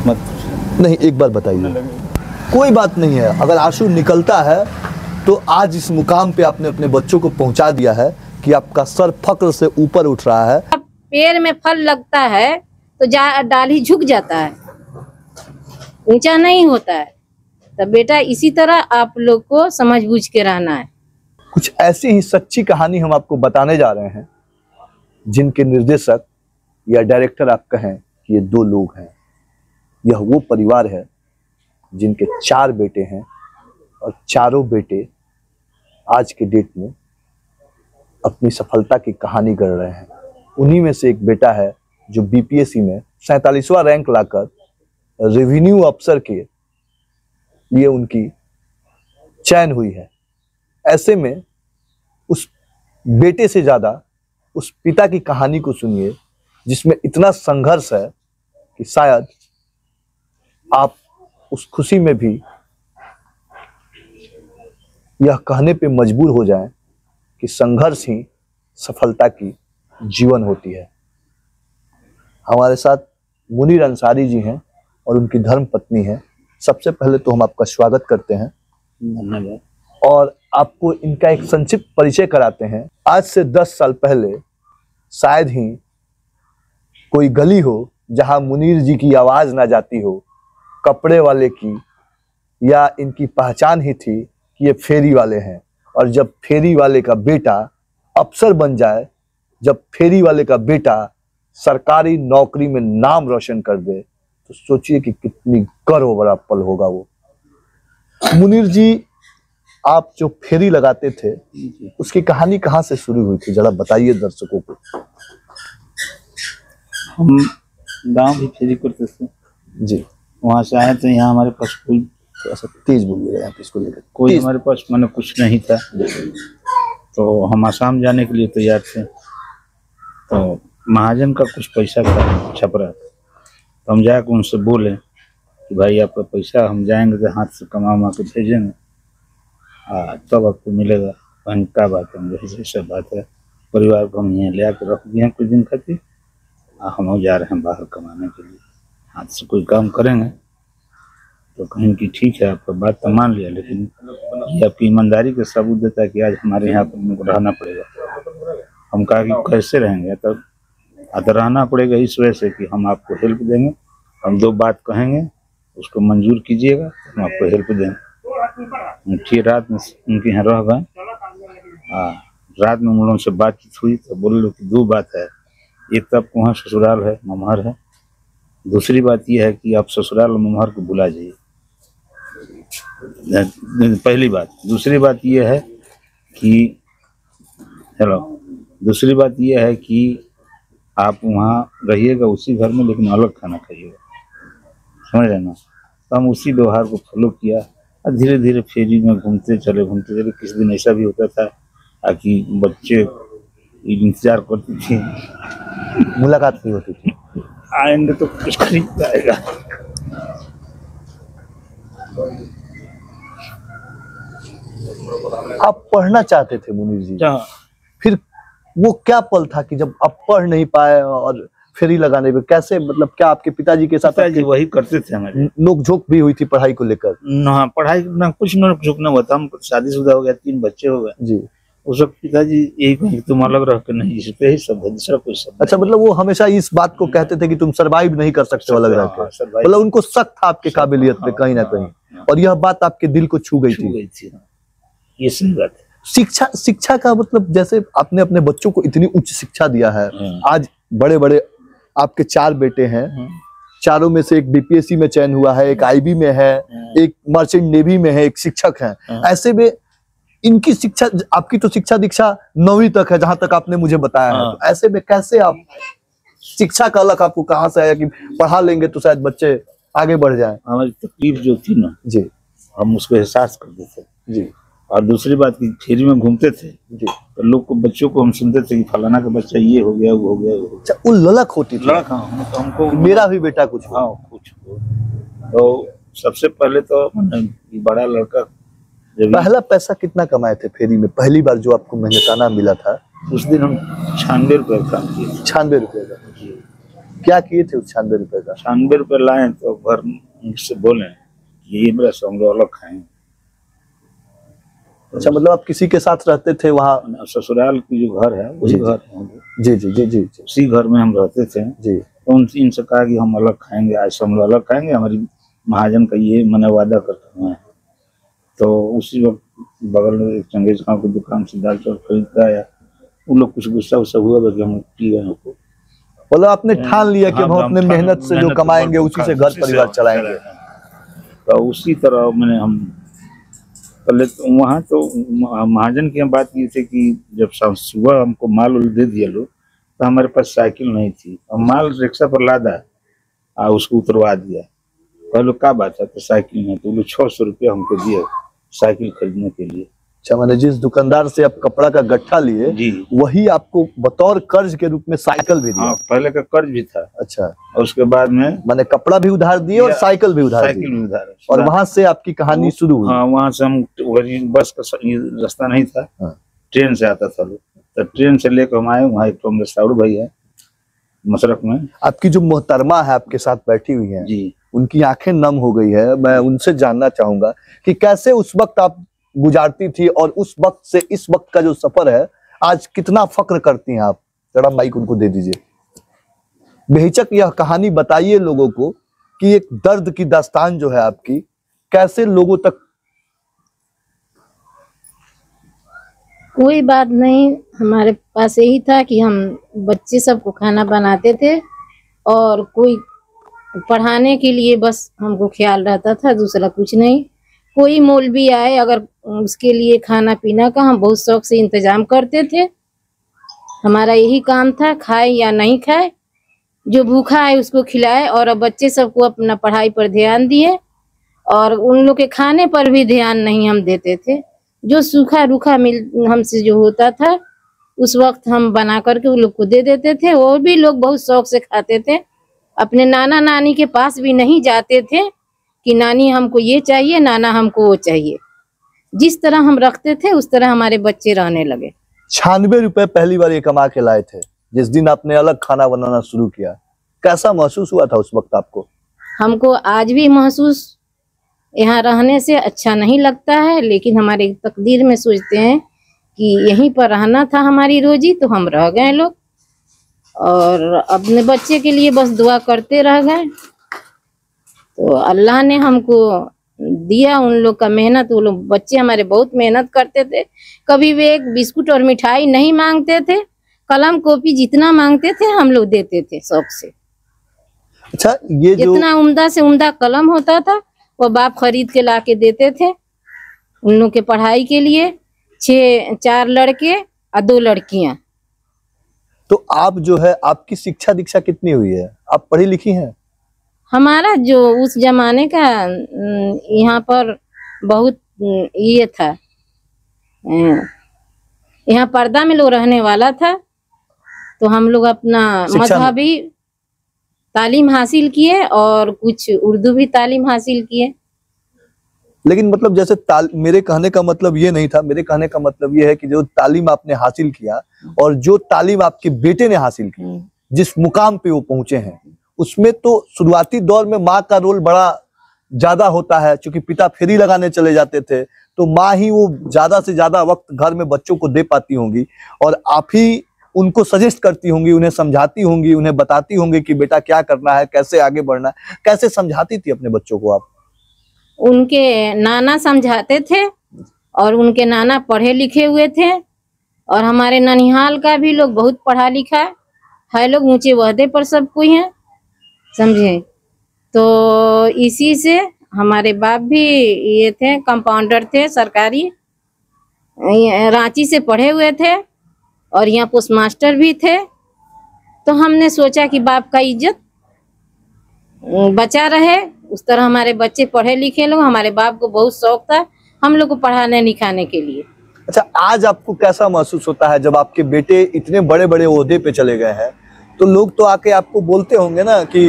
मत नहीं, एक बार बताइए। कोई बात नहीं है, अगर आंसू निकलता है तो आज इस मुकाम पे आपने अपने बच्चों को पहुंचा दिया है कि आपका सर फक्र से ऊपर उठ रहा है। पेड़ में फल लगता है तो डाली झुक जाता है, ऊंचा नहीं होता है। तो बेटा इसी तरह आप लोग को समझ बूझ के रहना है। कुछ ऐसी ही सच्ची कहानी हम आपको बताने जा रहे हैं, जिनके निर्देशक या डायरेक्टर आप कहें कि ये 2 लोग हैं। यह वो परिवार है जिनके 4 बेटे हैं और चारों बेटे आज के डेट में अपनी सफलता की कहानी गढ़ रहे हैं। उन्हीं में से एक बेटा है जो बीपीएससी में 47वां रैंक लाकर रेवेन्यू अफसर के लिए उनकी चयन हुई है। ऐसे में उस बेटे से ज्यादा उस पिता की कहानी को सुनिए, जिसमें इतना संघर्ष है कि शायद आप उस खुशी में भी यह कहने पे मजबूर हो जाएं कि संघर्ष ही सफलता की जीवन होती है। हमारे साथ मुनीर अंसारी जी हैं और उनकी धर्म पत्नी है। सबसे पहले तो हम आपका स्वागत करते हैं, धन्यवाद। और आपको इनका एक संक्षिप्त परिचय कराते हैं। आज से 10 साल पहले शायद ही कोई गली हो जहां मुनीर जी की आवाज ना जाती हो, कपड़े वाले की, या इनकी पहचान ही थी कि ये फेरी वाले हैं। और जब फेरी वाले का बेटा अफसर बन जाए, जब फेरी वाले का बेटा सरकारी नौकरी में नाम रोशन कर दे, तो सोचिए कि कितनी गर्व भरा पल होगा वो। मुनीर जी, आप जो फेरी लगाते थे उसकी कहानी कहाँ से शुरू हुई थी, जरा बताइए दर्शकों को। हम गांव भी फेरी करते थे जी। वहाँ से आए तो यहाँ हमारे पास कोई, थोड़ा सा तेज बोलिएगा यहाँ पे इसको लेकर। कोई हमारे पास मैंने कुछ नहीं था, तो हम आसाम जाने के लिए तैयार थे। तो महाजन का कुछ पैसा का छपरा, तो हम जाकर उनसे बोले कि भाई आपका पैसा, हम जाएंगे तो हाथ से कमा के भेजेंगे, तब आपको मिलेगा। कहीं क्या बात है, मुझे ऐसा बात है, परिवार को हम यहाँ ले आकर रख दिए हैं कुछ दिन खातिर, हम जा रहे हैं बाहर कमाने के लिए, हाथ से कोई काम करेंगे। तो कहीं कि ठीक है, आपका बात तो मान लिया, लेकिन ये आपकी ईमानदारी का सबूत देता है कि आज हमारे यहाँ पर उनको रहना पड़ेगा। हम कहा कि कैसे रहेंगे, तब रहना पड़ेगा इस वजह से कि हम आपको हेल्प देंगे, हम 2 बात कहेंगे, उसको मंजूर कीजिएगा, हम आपको हेल्प देंगे। ठीक, रात में उनके यहाँ रह गए। रात में उन लोगों से बातचीत हुई तो बोले कि 2 बात है, एक तो आपको वहाँ ससुराल है, ममहर है, दूसरी बात यह है कि आप ससुराल और ममहर को बुला जाइए, पहली बात। दूसरी बात यह है कि दूसरी बात यह है कि आप वहाँ रहिएगा उसी घर में, लेकिन अलग खाना खाइएगा, समझ रहे ना। तो हम उसी व्यवहार को फॉलो किया और धीरे धीरे फेरी में घूमते चले। किसी दिन ऐसा भी होता था कि बच्चे इंतजार करती थी, मुलाकात नहीं होती थी, आएंगे तो कुछ खरीद आएगा। आप पढ़ना चाहते थे मुनीर जी, फिर वो क्या पल था कि जब आप पढ़ नहीं पाए और फेरी लगाने पे कैसे, मतलब क्या आपके पिताजी के साथ वही करते थे, हमारे नोक-झोंक भी हुई थी पढ़ाई को लेकर? ना पढ़ाई ना कुछ नोक-झोंक ना हुआ था। हम शादीशुदा हो गया, 3 बच्चे हो गए जी। उस वक्त पिताजी यही कहे तुम अलग रह के नहीं, इसपे ही सब है, दूसरा कोई सब। अच्छा, मतलब वो हमेशा इस बात को कहते थे कि तुम सरवाइव नहीं कर सकते अलग रह के, मतलब उनको शक था आपके काबिलियत पे कहीं ना कहीं, और यह बात आपके दिल को छू गई थी। ये सही बात है। शिक्षा का मतलब, जैसे आपने अपने बच्चों को इतनी उच्च शिक्षा दिया है, आज बड़े बड़े आपके 4 बेटे हैं, चारों में से एक बीपीएससी में चयन हुआ है, एक आईबी में है, एक मर्चेंट नेवी में है, एक शिक्षक है। ऐसे में इनकी शिक्षा, आपकी तो शिक्षा दीक्षा 9वीं तक है जहां तक आपने मुझे बताया है, तो ऐसे में कैसे आप शिक्षा का अलग आपको कहां से आया कि पढ़ा लेंगे तो शायद बच्चे आगे बढ़ जाएं? हमारी तकलीफ जो थी ना जी, हम उसको एहसास करते थे जी। और दूसरी बात की फेरी में घूमते थे जी, तो लोग को, बच्चों को हम सुनते थे कि फलाना का बच्चा ये हो गया, वो हो गया, वो। अच्छा, वो ललक होती थी। ललक, हाँ, तो हमको मेरा भी बेटा कुछ हो। हाँ, कुछ हो। तो सबसे पहले तो बड़ा लड़का, जब पहला पैसा कितना कमाए थे फेरी में, पहली बार जो आपको मेहनताना मिला था? उस दिन हम 96 रुपये काम किए। 96 रुपये का? क्या किए थे उस 96 रुपए का? 96 रुपये लाए तो घर से बोले कि ये मेरा से हम लोग अलग खाएंगे। अच्छा, मतलब आप किसी के साथ रहते थे वहाँ? ससुराल की जो घर है वही घर है। जी जी जी जी, उसी घर में हम रहते थे जी। तो इनसे कहा कि हम अलग खाएंगे, आज से हम लोग अलग खाएंगे, हमारी महाजन का ये मैंने वादा करता हूँ। तो उसी वक्त बगल में एक चंगेज खां की दुकान से दाल चावल खरीद कर आया। उन लोग कुछ गुस्सा वुस्सा हुआ कि हम पी गए हमको। मतलब आपने ठान लिया कि हम अपने मेहनत से जो कमाएंगे उसी से घर परिवार चलाएंगे। तो उसी तरह मैंने हम पहले तो वहाँ तो महाजन की हम बात की थी कि जब सुबह हमको माल दे दिया लोग तो हमारे पास साइकिल नहीं थी और माल रिक्शा पर लादा और उसको उतरवा दिया। पहले क्या बात है तो साइकिल नहीं, तो वो 600 रुपया हमको दिए साइकिल खरीदने के लिए। अच्छा, मैंने जिस दुकानदार से आप कपड़ा का गट्ठा लिए जी वही आपको बतौर कर्ज के रूप में साइकिल भी दिया? हाँ, पहले का कर्ज भी था। अच्छा, और उसके बाद में मैंने कपड़ा भी उधार दिए और साइकिल भी उधार दी। साइकिल भी उधार। और वहां से आपकी कहानी शुरू हुई? हाँ, वहाँ से हम बस का रास्ता नहीं था। हाँ। ट्रेन से आता था लोग, तो ट्रेन से लेकर हम आए। वहाँ एक तो मेरे साउर भाई है मशरक में। आपकी जो मोहतरमा है आपके साथ बैठी हुई है जी, उनकी आंखें नम हो गई है। मैं उनसे जानना चाहूंगा कि कैसे उस वक्त आप गुजारती थी और उस वक्त से इस वक्त का जो सफर है आज कितना फक्र करती हैं आप? जरा माइक उनको दे दीजिए। बेहिचक यह कहानी बताइए लोगों को कि एक दर्द की दास्तान जो है आपकी कैसे लोगों तक। कोई बात नहीं, हमारे पास यही था कि हम बच्चे सबको खाना बनाते थे और कोई पढ़ाने के लिए बस हमको ख्याल रहता था, दूसरा कुछ नहीं। कोई मौलवी आए अगर उसके लिए खाना पीना का हम बहुत शौक से इंतजाम करते थे। हमारा यही काम था, खाए या नहीं खाए, जो भूखा है उसको खिलाए। और अब बच्चे सबको अपना पढ़ाई पर ध्यान दिए और उन लोग के खाने पर भी ध्यान नहीं हम देते थे। जो सूखा रूखा मिल हमसे जो होता था उस वक्त हम बना करके उन लोग को दे देते थे। वो भी लोग बहुत शौक से खाते थे। अपने नाना नानी के पास भी नहीं जाते थे कि नानी हमको ये चाहिए, नाना हमको वो चाहिए। जिस तरह हम रखते थे उस तरह हमारे बच्चे रहने लगे। 96 रुपए पहली बार ये कमा के लाए थे जिस दिन आपने अलग खाना बनाना शुरू किया, कैसा महसूस हुआ था उस वक्त आपको? हमको आज भी महसूस यहाँ रहने से अच्छा नहीं लगता है, लेकिन हमारे तकदीर में सोचते हैं कि यहीं पर रहना था हमारी रोजी, तो हम रह गए लोग और अपने बच्चे के लिए बस दुआ करते रह गए। तो अल्लाह ने हमको दिया उन लोग का मेहनत। वो लोग बच्चे हमारे बहुत मेहनत करते थे। कभी वे एक बिस्कुट और मिठाई नहीं मांगते थे, कलम कॉपी जितना मांगते थे हम लोग देते थे शौक से। अच्छा, ये जो जितना उम्दा से उम्दा कलम होता था वो बाप खरीद के ला के देते थे उन लोग के पढ़ाई के लिए। 4 लड़के और 2 लड़कियां। तो आप जो है आपकी शिक्षा दीक्षा कितनी हुई है? आप पढ़ी लिखी हैं? हमारा जो उस जमाने का यहाँ पर बहुत ये था, यहाँ पर्दा में लोग रहने वाला था, तो हम लोग अपना मजहबी तालीम हासिल किए और कुछ उर्दू भी तालीम हासिल किए। लेकिन मतलब जैसे मेरे कहने का मतलब ये नहीं था। मेरे कहने का मतलब ये है कि जो तालीम आपने हासिल किया और जो तालीम आपके बेटे ने हासिल की, जिस मुकाम पे वो पहुंचे हैं, उसमें तो शुरुआती दौर में माँ का रोल बड़ा ज्यादा होता है। क्योंकि पिता फेरी लगाने चले जाते थे तो माँ ही वो ज्यादा से ज्यादा वक्त घर में बच्चों को दे पाती होंगी और आप ही उनको सजेस्ट करती होंगी, उन्हें समझाती होंगी, उन्हें बताती होंगी कि बेटा क्या करना है, कैसे आगे बढ़ना है। कैसे समझाती थी अपने बच्चों को आप? उनके नाना समझाते थे और उनके नाना पढ़े लिखे हुए थे और हमारे ननिहाल का भी लोग बहुत पढ़ा लिखा है, लोग ऊंचे ओहदे पर सब कोई हैं, समझे। तो इसी से हमारे बाप भी ये थे, कंपाउंडर थे सरकारी, रांची से पढ़े हुए थे और यहाँ पोस्ट मास्टर भी थे। तो हमने सोचा कि बाप का इज्जत बचा रहे, उस तरह हमारे बच्चे पढ़े लिखे लोग। हमारे बाप को बहुत शौक था हम लोग को पढ़ाने लिखाने के लिए। अच्छा, आज आपको कैसा महसूस होता है जब आपके बेटे इतने बड़े बड़े ओहदे पे चले गए हैं? तो लोग तो आके आपको बोलते होंगे ना कि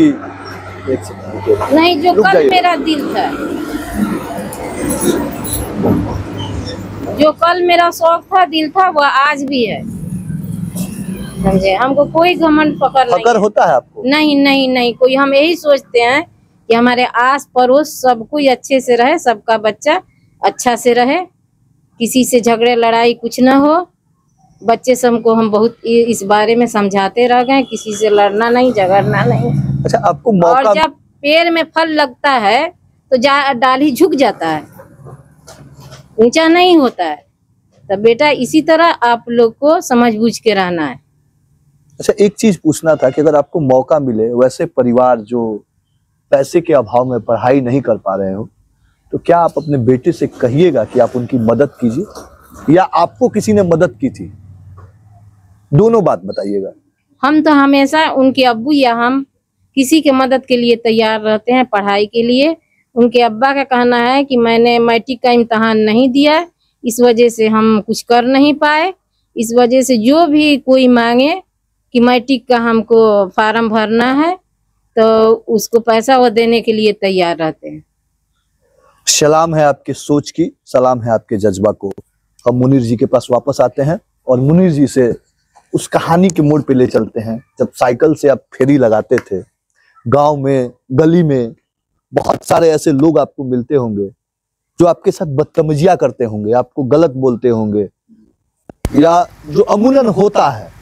नहीं, जो कल मेरा दिल था, जो कल मेरा शौक था, दिल था, वह आज भी है। समझे, हमको कोई घमंड पकड़ नहीं फकर है। होता है आपको? नहीं नहीं नहीं, कोई, हम यही सोचते हैं कि हमारे आस पड़ोस सब कोई अच्छे से रहे, सबका बच्चा अच्छा से रहे, किसी से झगड़े लड़ाई कुछ ना हो। बच्चे सबको हम बहुत इस बारे में समझाते रह गए, किसी से लड़ना नहीं, झगड़ना नहीं। अच्छा, आपको और मौका जब पेड़ में फल लगता है तो डाली झुक जाता है, ऊंचा नहीं होता है। तो बेटा इसी तरह आप लोग को समझ बूझ के रहना है। अच्छा, एक चीज पूछना था कि अगर आपको मौका मिले, वैसे परिवार जो पैसे के अभाव में पढ़ाई नहीं कर पा रहे हो, तो क्या आप अपने बेटे से कहिएगा कि आप उनकी मदद कीजिए, या आपको किसी ने मदद की थी? दोनों बात बताइएगा। हम तो हमेशा उनके अब्बू या हम किसी के मदद के लिए तैयार रहते हैं पढ़ाई के लिए। उनके अब्बा का कहना है कि मैंने मैट्रिक का इम्तहान नहीं दिया, इस वजह से हम कुछ कर नहीं पाए। इस वजह से जो भी कोई मांगे कि मैट्रिक का हमको फार्म भरना है, तो उसको पैसा वो देने के लिए तैयार रहते हैं। सलाम है आपके सोच की, सलाम है आपके जज्बा को। हम मुनीर जी के पास वापस आते हैं और मुनीर जी से उस कहानी के मोड़ पे ले चलते हैं, जब साइकिल से आप फेरी लगाते थे। गांव में, गली में बहुत सारे ऐसे लोग आपको मिलते होंगे जो आपके साथ बदतमीजियां करते होंगे, आपको गलत बोलते होंगे, या जो अमूमन होता है।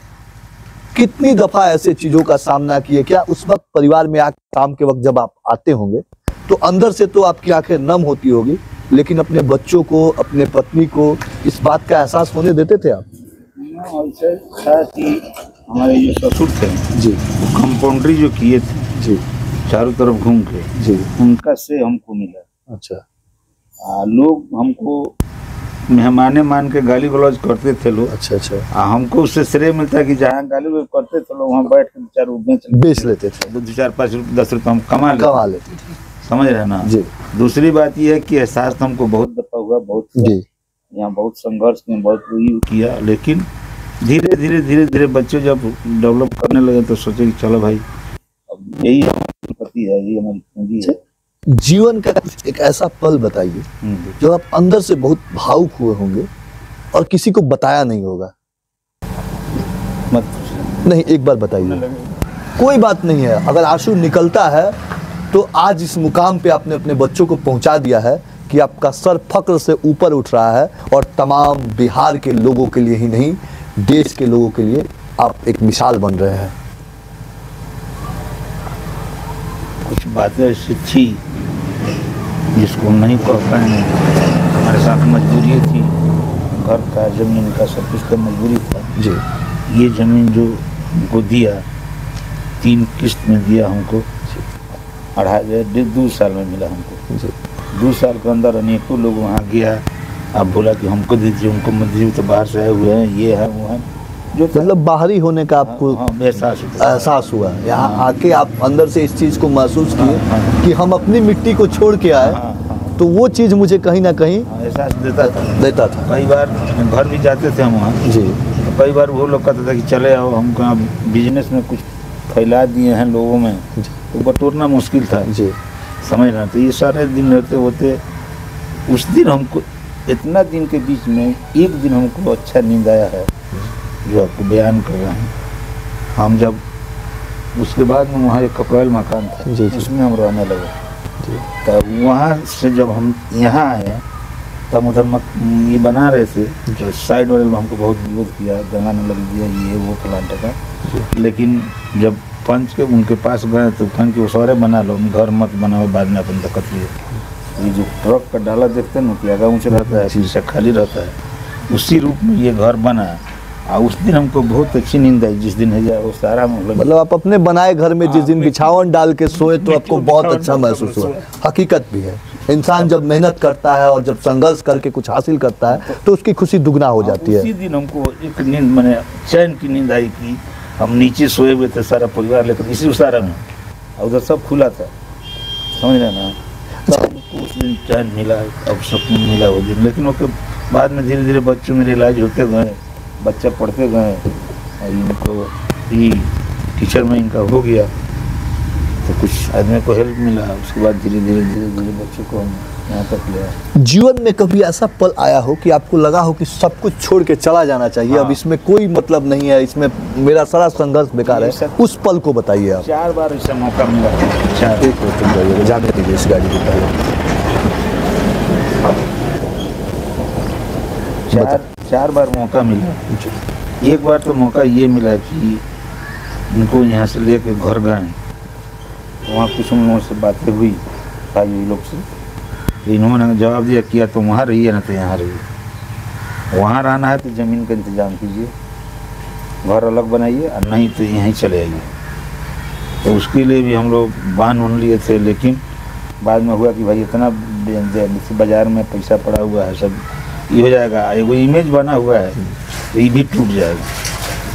कितनी दफा ऐसे चीजों का सामना किए? क्या उस वक्त परिवार में शाम के वक्त जब आप आते होंगे तो अंदर से तो आपकी आंखें नम होती होगी, लेकिन अपने बच्चों को, अपने पत्नी को इस बात का एहसास होने देते थे आप? ऐसे था कि हमारे जो ससुर थे जी वो कंपाउंड्री जो किए थे जी चारों तरफ घूम के, जी। उनका से हमको मिला। अच्छा। लोग हमको मेहमाने मान के गाली गलौज करते थे लोग। अच्छा अच्छा। हमको उससे श्रेय मिलता है कि जहाँ गाली गलौज करते थे लोग, वहाँ बैठ के चार बेच लेते थे, 2 4 5 रुपये 10 रुपये हम कमा लेते थे। समझ रहे ना जी। दूसरी बात यह है कि एहसास तो हमको बहुत दफा हुआ, बहुत जी। यहाँ बहुत संघर्ष किया, बहुत किया, लेकिन धीरे धीरे धीरे धीरे बच्चे जब डेवलप करने लगे तो सोचे कि चलो भाई अब यही हमारी पति है, यही हमारी पूंजी है। जीवन का एक ऐसा पल बताइए जो आप अंदर से बहुत भावुक हुए होंगे और किसी को बताया नहीं होगा। मत नहीं, एक बार बताइए। कोई बात नहीं है, अगर आंसू निकलता है तो आज इस मुकाम पे आपने अपने बच्चों को पहुंचा दिया है कि आपका सर फक्र से ऊपर उठ रहा है, और तमाम बिहार के लोगों के लिए ही नहीं, देश के लोगों के लिए आप एक मिसाल बन रहे हैं। कुछ बातें ऐसी थी जिसको हम नहीं कह पाए, हमारे साथ मजबूरी थी, घर का, जमीन का, सब कुछ का मजबूरी था जी। ये जमीन जो हमको दिया 3 किस्त में दिया हमको, 2.5 साल में मिला हमको। 2 साल के अंदर अनेकों लोग वहाँ गया, आप बोला कि हमको दीजिए, उनको मत दीजिए, तो बाहर से आए हुए हैं, ये है वो है, जो मतलब बाहरी होने का आपको एहसास हुआ। यहाँ आके आप अंदर से इस चीज को महसूस किए कि हम अपनी मिट्टी को छोड़ के आए, तो वो चीज मुझे कहीं ना कहीं एहसास देता था। कई बार घर भी जाते थे हम वहाँ जी, तो कई बार वो लोग कहते थे कि चले आओ, हम कहाँ बिजनेस में कुछ फैला दिए हैं लोगों में, तो बटोरना मुश्किल था जी, समझना। तो ये सारे दिन रहते होते, उस दिन हमको इतना दिन के बीच में एक दिन हमको अच्छा नींद आया है जो आपको बयान कर रहे हैं। हम जब उसके बाद में वहाँ एक कपड़ाइल मकान था, जी, जी। उसमें हम रहने लगे। तब वहाँ से जब हम यहाँ आए तब उधर ये बना रहे थे, जो साइड वाले में हमको बहुत विरोध किया, जलाने लग दिया, ये वो प्लांट का। लेकिन जब पंच के उनके पास गए तो पंच के सारे बना लो, घर मत बनाओ, बाद में अपन दिक्कत लिए। ये जो ट्रक का डाला देखते हैं ना कि आगा ऊँचा रहता है, शीशा खाली रहता है, उसी रूप में ये घर बना। और उस दिन हमको बहुत अच्छी नींद आई, जिस दिन है वो सारा मतलब आप अपने बनाए घर में जिस दिन बिछावन डाल के सोए तो आपको बहुत अच्छा महसूस हुआ। हकीकत भी है, इंसान जब मेहनत करता है और जब संघर्ष करके कुछ हासिल करता है तो उसकी खुशी दुगना हो जाती है। उसी दिन हमको एक नींद, मैंने चैन की नींद आई कि हम नीचे सोए हुए थे सारा परिवार लेकर इसी उसारा में, और उधर सब खुला था, समझ रहे ना। तो उस दिन चैन मिला, अब सुकून मिला वो दिन। लेकिन उसके बाद में धीरे धीरे बच्चों में रिलाइज होते गए, बच्चा पढ़ते गए, और इनको भी टीचर में इनका हो गया। तो कुछ आदमी को हेल्प मिला, उसके बाद धीरे धीरे बच्चों को हम यहाँ तक ले आए। जीवन में कभी ऐसा पल आया हो कि आपको लगा हो कि सब कुछ छोड़ के चला जाना चाहिए, अब इसमें कोई मतलब नहीं है, इसमें मेरा सारा संघर्ष बेकार है, उस पल को बताइए आप। 4 बार ऐसा मौका मिला, 4 एक मिनट रुक जाइएगा, जाने दीजिए इस गाड़ी को पहले। 4 बार मौका मिला। एक बार तो मौका ये मिला कि उनको यहाँ से लेके घर गए, वहाँ कुछ उन लोगों से बातें हुई भाई लोग से, इन्होंने जवाब दिया किया तो वहाँ रहिए ना तो यहाँ रहिए, वहाँ रहना है तो ज़मीन का इंतजाम कीजिए, घर अलग बनाइए, और नहीं तो यहीं चले आइए। तो उसके लिए भी हम लोग बांध लिए थे, लेकिन बाद में हुआ कि भाई इतना बाज़ार में पैसा पड़ा हुआ है, सब ये हो जाएगा, एगो इमेज बना हुआ है तो ये भी टूट जाएगा।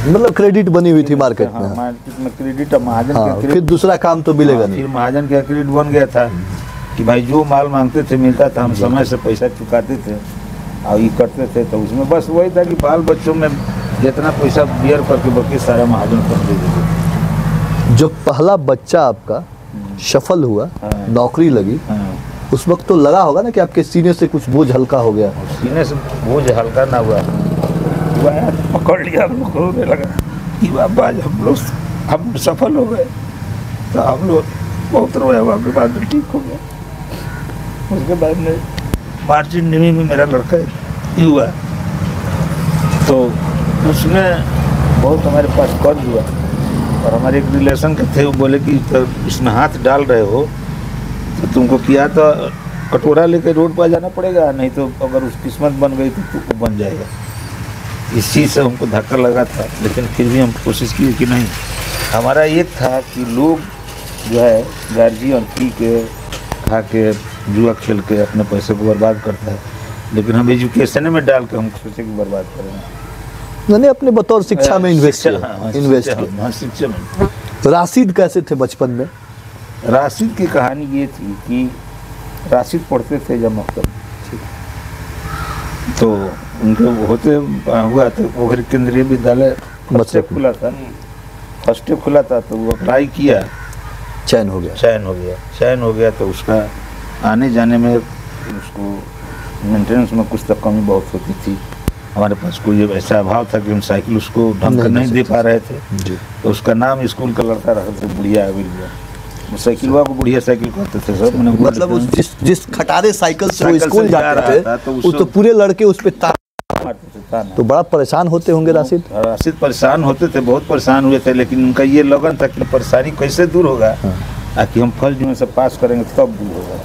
मतलब क्रेडिट बनी हुई थी मार्केट में। हाँ, मार्केट में क्रेडिट, महाजन हाँ, का क्रेडिट, फिर दूसरा काम तो मिलेगा नहीं। फिर महाजन का क्रेडिट बन गया था कि भाई जो माल मांगते थे मिलता था, हम समय से पैसा चुकाते थे और ये करते थे। तो उसमें बस वही था कि बाल बच्चों में जितना पैसा बियर करके बाकी सारा महाजन कर दे देते। जो पहला बच्चा आपका सफल हुआ, हाँ। नौकरी लगी, हाँ, उस वक्त तो लगा होगा ना कि आपके सीने से कुछ बोझ हल्का हो गया। सीने से बोझ हल्का ना हुआ, पकड़ लिया, हम लोग रोने लगा कि बाबा हम सफल हो गए। तो हम लोग बहुत रोए, हुआ के बाद में ठीक हो गया। उसके बाद में मार्च में मेरा लड़का ही हुआ, तो उसमें बहुत हमारे पास कर्ज हुआ, और हमारे एक रिलेशन के थे, वो बोले कि तो इसमें हाथ डाल रहे हो तो तुमको किया तो कटोरा लेकर रोड पर जाना पड़ेगा, नहीं तो अगर उस किस्मत बन गई तो बन जाएगा। इस चीज़ से हमको धक्का लगा था, लेकिन फिर भी हम कोशिश किए कि नहीं, हमारा एक था कि लोग जो है गार्जियन पी के खा के जुआ खेल के अपने पैसे को बर्बाद करता है, लेकिन हम एजुकेशन में डाल के हम सोचे कि बर्बाद करेंगे। मैंने अपने बतौर शिक्षा में इन्वेस्ट किया। शिक्षा में। राशिद कैसे थे बचपन में? राशिद की कहानी ये थी कि राशिद पढ़ते थे जब मकतब, तो उनके होते हुआ तो पोखरी केंद्रीय विद्यालय फर्स्ट खुला था, तो वो अप्लाई किया, चयन हो गया। तो उसका आने जाने में उसको मेंटेनेंस में कुछ तक कमी बहुत होती थी। हमारे पास कोई ऐसा अभाव था कि हम साइकिल उसको ढंग से नहीं दे पा रहे थे, तो उसका नाम स्कूल का लड़का रखा था बुढ़िया अविलिया, साइकिल को बुढ़िया साइकिल कहते थे सब। मतलब उस जिस खटारे साइकिल से वो स्कूल जाते थे, तो पूरे लड़के उस पे मारते थे। तो बड़ा परेशान होते होंगे राशिद परेशान होते थे, बहुत परेशान हुए थे, लेकिन उनका ये लगन था कि परेशानी कैसे दूर होगा, कि हम फर्स्ट डिवीजन से पास करेंगे तब दूर होगा।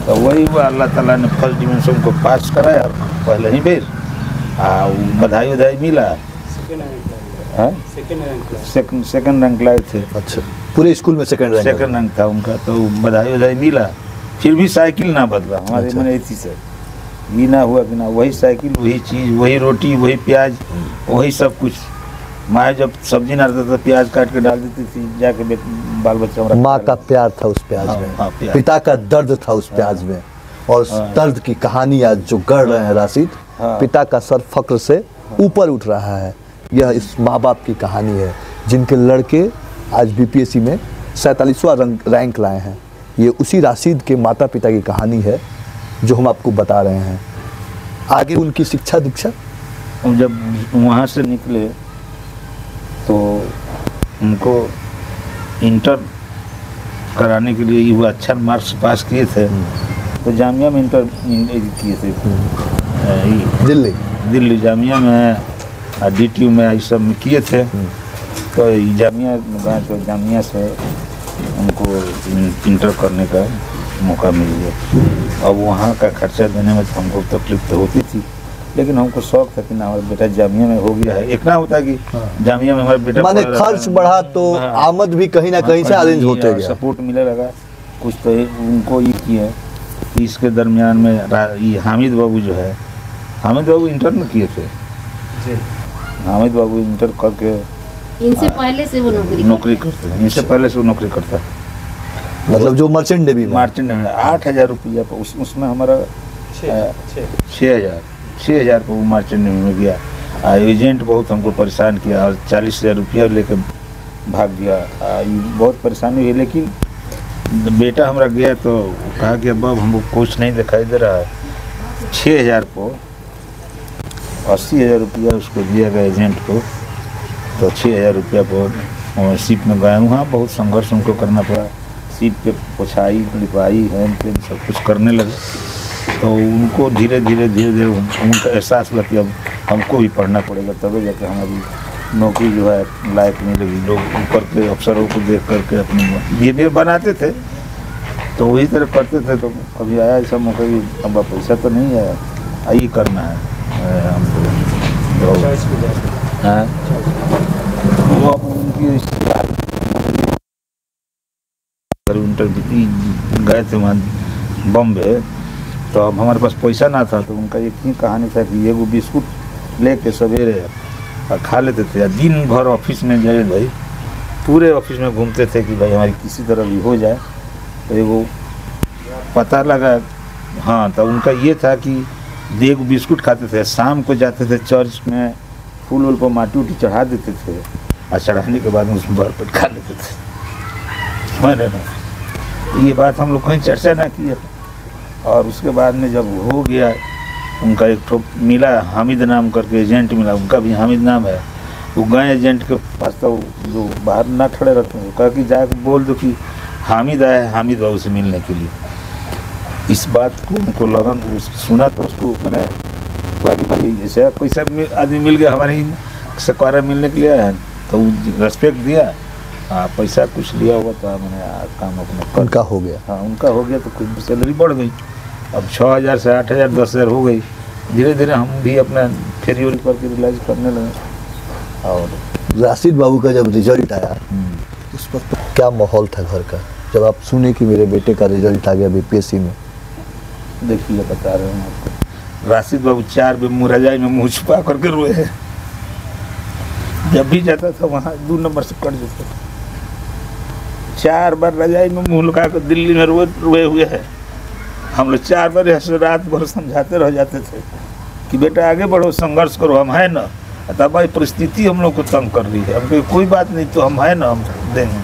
तो वही हुआ, अल्लाह ताला ने फर्स्ट डिवीजन से उनको पास कराया पहले ही बेर, बधाई वधाई मिला, सेकंड रैंक लाए थे। अच्छा, पूरे स्कूल में सेकंड रैंक था उनका, तो बधाई वधाई मिला। फिर भी साइकिल ना बदला हमारे मन ऐसी से ये ना हुआ कि ना वही साइकिल, वही चीज़, वही रोटी, वही प्याज, वही सब कुछ। माँ जब सब्जी ना रहता था प्याज काट के डाल देती थी, जाके बाल बच्चा। माँ का प्यार था उस प्याज में, पिता का दर्द था उस प्याज में, और उस दर्द की कहानी आज जो गढ़ रहे हैं राशिद, पिता का सर फक्र से ऊपर उठ रहा है। यह इस माँ बाप की कहानी है जिनके लड़के आज बीपीएससी में 47वां रैंक लाए हैं। ये उसी राशिद के माता पिता की कहानी है जो हम आपको बता रहे हैं। आगे उनकी शिक्षा दीक्षा, जब वहाँ से निकले तो उनको इंटर कराने के लिए वो अच्छा मार्क्स पास किए थे, तो जामिया में इंटर किए थे, दिल्ली जामिया में, DTU में, इस सब में किए थे। तो जामिया गए तो जामिया से उनको इंटर करने का मौका मिल गया। अब वहाँ का खर्चा देने में तो हमको तकलीफ तो होती थी, लेकिन हमको शौक था कि ना हमारा बेटा जामिया में हो गया है। एक ना होता कि जामिया में हमारा बेटा, माने खर्च बढ़ा तो आमद भी कहीं ना कहीं से अरेंज होते गया, सपोर्ट मिले लगा कुछ। तो उनको ये किया, इसके दरमियान में ये हामिद बाबू जो है, हामिद बाबू इंटर में किए थे। हामिद बाबू इंटर करके इनसे पहले से वो नौकरी करते हैं, इनसे पहले से वो नौकरी करता है। मतलब जो मर्चेंट नेवी में 8,000 रुपया पर उसमें हमारा 6,000 पर वो मर्चेंट नेवी में गया। एजेंट बहुत हमको परेशान किया और 40,000 रुपया लेकर भाग गया। बहुत परेशानी हुई, लेकिन बेटा हमारा गया तो कहा कि अब हमको कुछ नहीं दिखाई दे रहा है। 6,000 को 80,000 रुपया उसको दिया गया एजेंट को, तो 6,000 रुपया पर सीप में गया। वहाँ बहुत संघर्ष उनको करना पड़ा, सीप पे पोछाई लिपाई हैन तेन सब कुछ करने लगे। तो उनको धीरे धीरे उनका एहसास हुआ कि अब हमको भी पढ़ना पड़ेगा, तभी जाकर हमारी नौकरी जो है लायक नहीं लगी। लोग ऊपर के अफसरों को देख करके अपने बिहेवियर बनाते थे, तो वही तरह करते थे। तो कभी आया ऐसा मौका कि अब पैसा तो नहीं आया, यही करना है हमको। हाँ, वो उनकी गए थे वहाँ बॉम्बे, तो अब हमारे पास पैसा ना था, तो उनका एक ही कहानी था कि एगो बिस्कुट लेके सवेरे और खा लेते थे। दिन भर ऑफिस में जाए भाई, पूरे ऑफिस में घूमते थे कि भाई हमारी किसी तरह भी हो जाए। तो एगो पता लगा, हाँ, तो उनका ये था कि एगो बिस्कुट खाते थे, शाम को जाते थे चर्च में, फूल वूल पर माटी उटी चढ़ा देते थे, और चढ़ाने के बाद में उसमें भर पेट खा लेते थे। मैंने ना ये बात हम लोग कहीं चर्चा ना की। और उसके बाद में जब हो गया, उनका एक ठो मिला, हामिद नाम करके एजेंट मिला, उनका भी हामिद नाम है। वो गए एजेंट के पास, तो जो बाहर ना खड़े रहते हैं, कहा कि जाकर बोल दो कि हामिद आया है, हामिद बाबू से मिलने के लिए। इस बात को उनको लगन सुना, तो उसको मैंने भाई ऐसा कोई सब आदमी मिल गया हमारे से क्वारा मिलने के लिए आया है, तो रेस्पेक्ट दिया। हाँ, पैसा कुछ लिया हुआ था, मैंने काम अपना उनका हो गया। हाँ, उनका हो गया, तो कुछ सैलरी बढ़ गई। अब 6,000 से 8,000 10,000 हो गई। धीरे धीरे हम भी अपना फेरी वेरी करके रिलाइज करने लगे। और राशिद बाबू का जब रिजल्ट आया, उस वक्त क्या माहौल था घर का, जब आप सुने कि मेरे बेटे का रिजल्ट आ गया बीपीएससी में? देखिए, बता रहे हैं आपको, राशिद बाबू 4 बार रजाई में मुँह छुपा करके रोए हैं। जब भी जाता था वहाँ 2 नंबर से कट जाता था। 4 बार रजाई में मुँह लगा कर दिल्ली में रोए हुए हैं। हम लोग 4 बार ऐसे रात भर समझाते रह जाते थे कि बेटा आगे बढ़ो, संघर्ष करो, हम है ना। तब भाई परिस्थिति हम लोग को तंग कर रही है, हमको कोई बात नहीं, तो हम है ना, हम देंगे।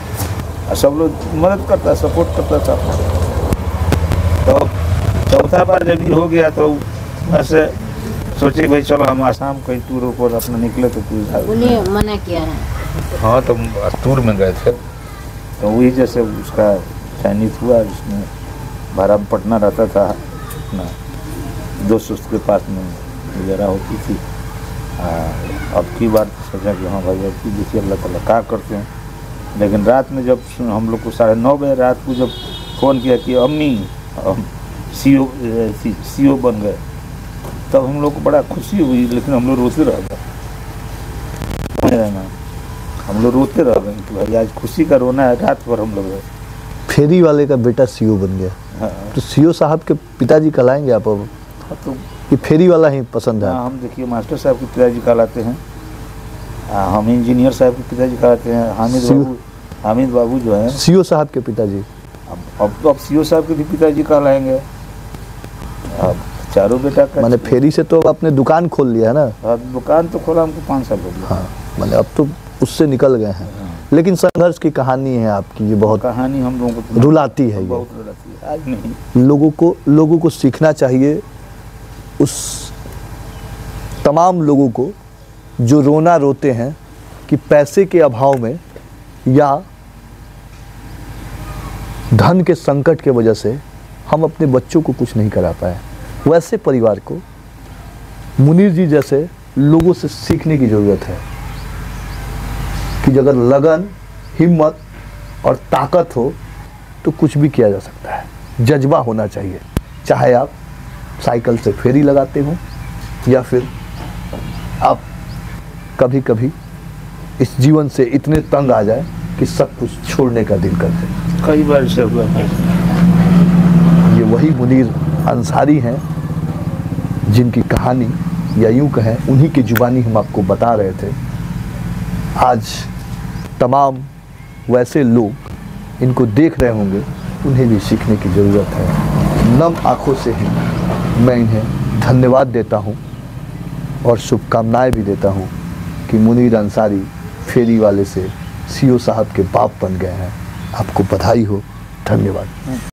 और सब लोग मदद करता, सपोर्ट करता था। तो चौथा बार जब ये हो गया, तो ऐसे सोचे भाई चलो हम आसाम कहीं टूर पर अपना निकले, तो उन्हें मना किया है। हाँ, तो टूर में गए थे, तो वही जैसे उसका चयनित हुआ। उसमें भाड़ा पटना रहता था अपना दोस्त उसके पास में वगैरह होती थी। अब की बात सोचा कि हाँ भाई, अब की देखिए अल्लाह ताला क्या करते हैं। लेकिन रात में जब हम लोग को 9:30 बजे रात को जब फ़ोन किया कि अम्मी सीओ बन गए, तब हम लोग को बड़ा खुशी हुई। लेकिन हम लोग रोते रह गए, हम लोग रोते रह गए कि भाई आज खुशी का रोना है। रात भर हम लोग रहे। फेरी वाले का बेटा सीओ बन गया। हाँ, तो सीओ साहब के पिताजी कहलाएंगे आप अब? हाँ, तो ये फेरी वाला ही पसंद है? हाँ, हम देखिए मास्टर साहब के पिताजी कहलाते हैं, हम इंजीनियर साहब के पिताजी कहलाते हैं। हामिद बाबू जो है सीओ साहब के पिताजी। अब तो अब सीओ साहब के भी पिताजी कहलाएंगे। अब चारों बेटा का मैंने फेरी से तो आपने दुकान खोल लिया है ना? दुकान तो खोला हमको 5 साल हो गया। हाँ, मैंने अब तो उससे निकल गए हैं। लेकिन संघर्ष की कहानी है आपकी, ये बहुत कहानी हम लोगों को रुलाती है। बहुत रुलाती है। आज नहीं, लोगों को सीखना चाहिए, उस तमाम लोगों को जो रोना रोते हैं कि पैसे के अभाव में या धन के संकट के वजह से हम अपने बच्चों को कुछ नहीं करा पाए। वैसे परिवार को मुनीर जी जैसे लोगों से सीखने की ज़रूरत है कि अगर लगन, हिम्मत और ताकत हो तो कुछ भी किया जा सकता है। जज्बा होना चाहिए, चाहे आप साइकिल से फेरी लगाते हो या फिर आप कभी कभी इस जीवन से इतने तंग आ जाए कि सब कुछ छोड़ने का दिल करते हैं। कई बार से हुआ। ये वही मुनीर अंसारी हैं जिनकी कहानी, या यूँ कहें उन्हीं की जुबानी हम आपको बता रहे थे। आज तमाम वैसे लोग इनको देख रहे होंगे, उन्हें भी सीखने की ज़रूरत है। नम आँखों से ही मैं इन्हें धन्यवाद देता हूँ और शुभकामनाएं भी देता हूँ कि मुनीर अंसारी फेरी वाले से सीओ साहब के बाप बन गए हैं। आपको बधाई हो, धन्यवाद।